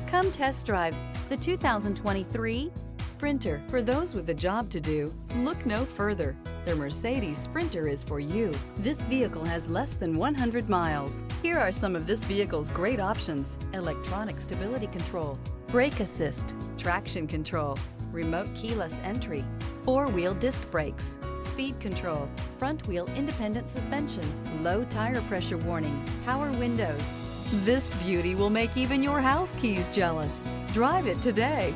Come test drive the 2023 Sprinter. For those with a job to do, look no further. The Mercedes Sprinter is for you. This vehicle has less than 100 miles. Here are some of this vehicle's great options: electronic stability control, brake assist, traction control, remote keyless entry, four-wheel disc brakes, speed control, front-wheel independent suspension, low tire pressure warning, power windows. This beauty will make even your house keys jealous. Drive it today.